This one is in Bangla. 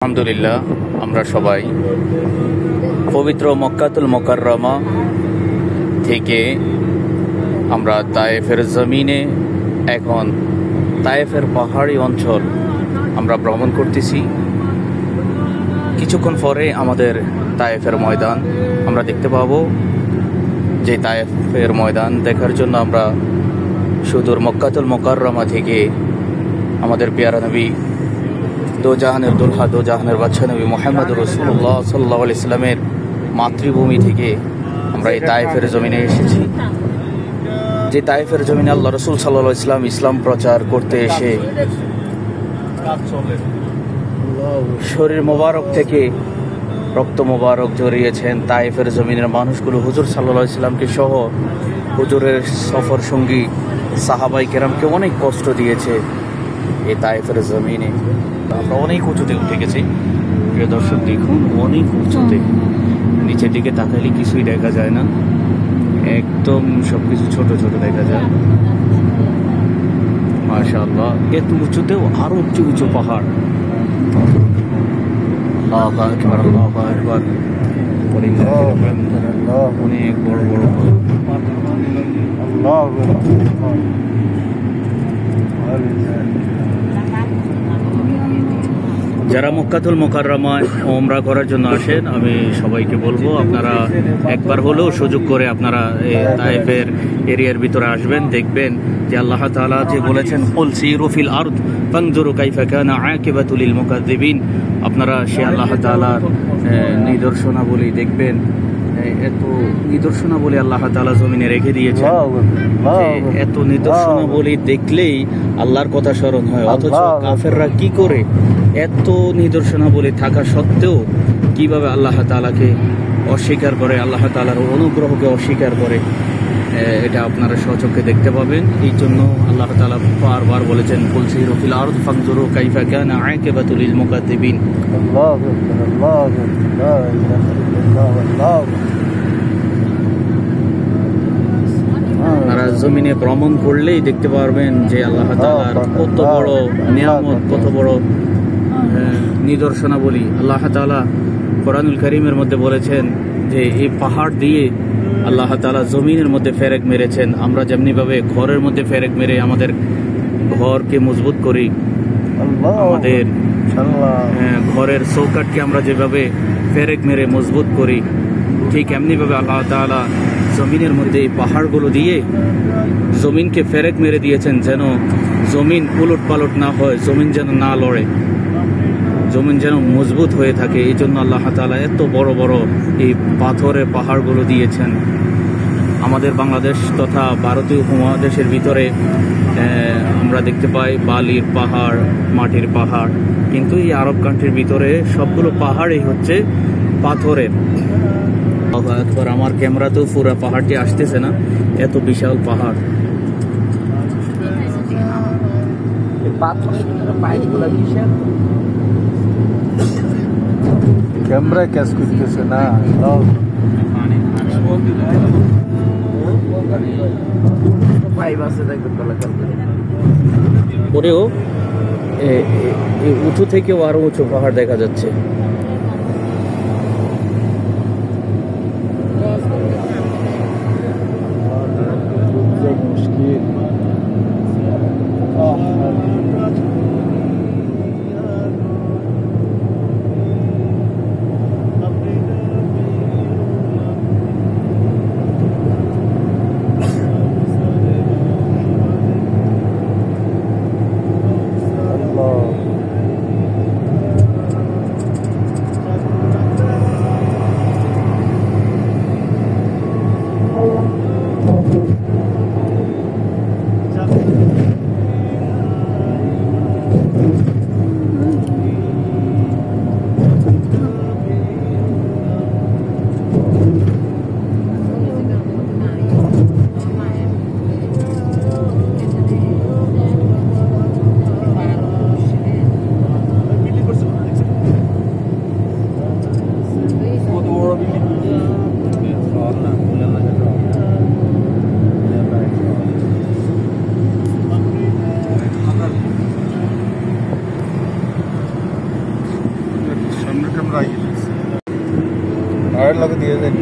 আলহামদুলিল্লাহ, আমরা সবাই পবিত্র মক্কাতুল মুকাররমা থেকে আমরা তায়েফের জমিনে এখন তায়েফের পাহাড়ি অঞ্চল আমরা ভ্রমণ করতেছি। কিছুক্ষণ পরে আমাদের তায়েফের ময়দান আমরা দেখতে পাবো। যে তায়েফের ময়দান দেখার জন্য আমরা সুদূর মক্কাতুল মুকাররমা থেকে আমাদের পেয়ারা নবী দো জাহানের দুলহা দো জাহানের বাদশা নবী মুহাম্মদ রাসূলুল্লাহ সাল্লাল্লাহু আলাইহি সাল্লামের মাতৃভূমি থেকে আমরা এই তায়েফের জমিনে এসেছি। যে তায়েফের জমিনে আল্লাহ রাসূল সাল্লাল্লাহু আলাইহি সাল্লাম ইসলাম প্রচার করতে এসে শরীর মোবারক থেকে রক্ত মোবারক ঝরিয়েছেন। তায়েফের জমিনের মানুষগুলো হুজুর সাল্লাল্লাহু আলাইহি সাল্লামকে সহ হুজুরের সফর সঙ্গী সাহাবাই কেরামকে অনেক কষ্ট দিয়েছে। এই তায়েফের জমিনে আমরা অনেক উঁচুতে উঠে গেছি। প্রিয় দর্শক, দেখুন অনেক উঁচুতে, নিচের দিকে তাকালে কিছুই দেখা যায় না, একদম সবকিছু ছোট ছোট দেখা যায়। মাশাআল্লাহ, এত উঁচুতেও আরো উঁচু উঁচু পাহাড়। আল্লাহু আকবার, আল্লাহু আকবার, অনেক বড় বড় যারা মক্কাতুল মুকাররমায় উমরা করার জন্য আসেন, আমি সবাইকে বলবো আপনারা একবার হলেও সুযোগ করে আপনারা তায়েফের এরিয়ার ভিতরে আসবেন। দেখবেন যে আল্লাহ তাআলা যে বলেছেন কুল সিরু ফিল আরদ ফানজুরু কাইফা কানা আকিবাতুল মুকাজ্জিবিন, আপনারা সে আল্লাহ তাআলার নিদর্শনাবলী দেখবেন। এত নিদর্শনাবলী আল্লাহ তাআলা জমিনে রেখে দিয়েছেন, এত নিদর্শনাবলী দেখলেই আল্লাহর কথা স্মরণ হয়। অথচ কাফেররা কি করে এত নিদর্শনাবলী থাকা সত্ত্বেও কিভাবে আল্লাহ তাআলাকে অস্বীকার করে, আল্লাহ তাআলার অনুগ্রহকে অস্বীকার করে, এটা আপনারা স্বচক্ষে দেখতে পাবেন। এই জন্য আল্লাহ তাআলা বারবার বলেছেন কুল সিরু ফিল আরদ ফানজুরু কাইফা কানা আকিবাতুল মুকাজ্জিবিন। আপনারা জমিনে ভ্রমণ করলেই দেখতে পারবেন যে আল্লাহ তাআলার কত বড় নিয়ামত, কত বড় নিদর্শনাবলী। আল্লাহ তাআলা কোরআনুল কারীমের মধ্যে বলেছেন যে এই পাহাড় দিয়ে আল্লাহ তাআলা জমিনের মধ্যে ফেরেক মেরেছেন। আমরা যেমনিভাবে ঘরের মধ্যে ফেরেক মেরে আমাদের ঘরকে মজবুত করি, আমাদের ঘরের চৌকাঠকে আমরা যেভাবে ফেরেক মেরে মজবুত করি, ঠিক এমনিভাবে আল্লাহ তাআলা জমিনের মধ্যে এই পাহাড়গুলো দিয়ে জমিনকে ফেরেক মেরে দিয়েছেন, যেন জমিন উলট পালট না হয়, জমিন যেন না লড়ে, জমিন যেন মজবুত হয়ে থাকে। এই জন্য আল্লাহ তাআলা এত বড় বড় এই পাথরের পাহাড়গুলো দিয়েছেন। আমাদের বাংলাদেশ তথা ভারতীয় উপমহাদেশের ভিতরে আমরা দেখতে পাই বালির পাহাড়, মাটির পাহাড়, কিন্তু এই আরব কান্ট্রির ভিতরে সবগুলো পাহাড়ই হচ্ছে পাথরের। একবার আমার ক্যামেরাতেও পুরো পাহাড়টি আসতেছে না, এত বিশাল পাহাড়। ক্যামেরা ক্যাচ করতেছে না, পরেও উঁচু থেকেও আরো উঁচু পাহাড় দেখা যাচ্ছে। রাখি দিয়েছি ভাড়ার লগে দিয়ে দেন